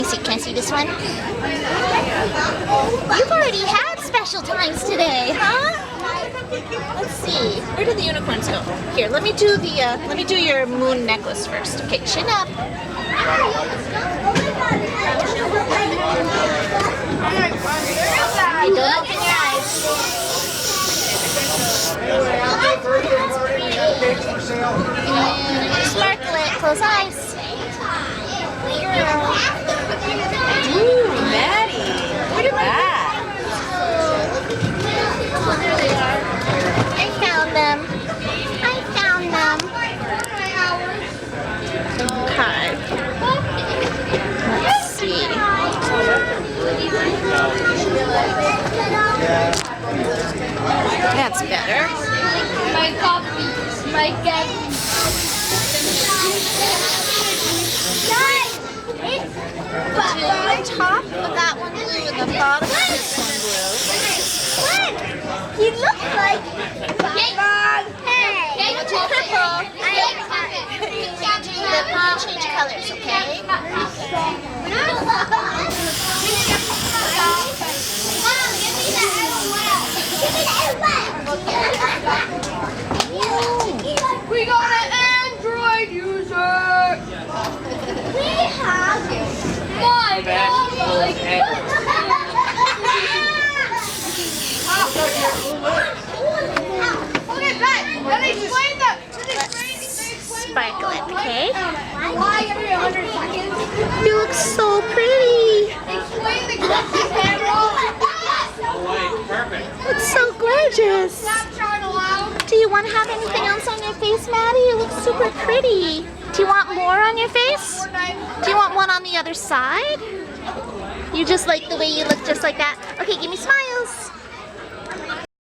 Can I see this one? You've already had special times today, huh? Let's see. Where did the unicorns go? Here, let me do your moon necklace first. Okay, chin up. Hey, don't open your eyes. And sparkle it. Close eyes. Ooh, Maddie. Look at that. There they are. I found them. Okay. Let's see. That's better. My coffee. My coffee. The top of that one blue and the bottom of this one blue. He looks like Bob. Hey. We'll do purple. We'll change colors, okay? We got an Android user. We have my Okay, back. Let me explain that. Sparkle it, okay? Why every 100 seconds? You look so pretty. Explain the camera. It's so gorgeous. Snapchat allowed. Do you want to have anything else on your face, Maddie? You look super pretty. Do you want more on your face? Do you want one on the other side? You just like the way you look just like that? Okay, give me smiles.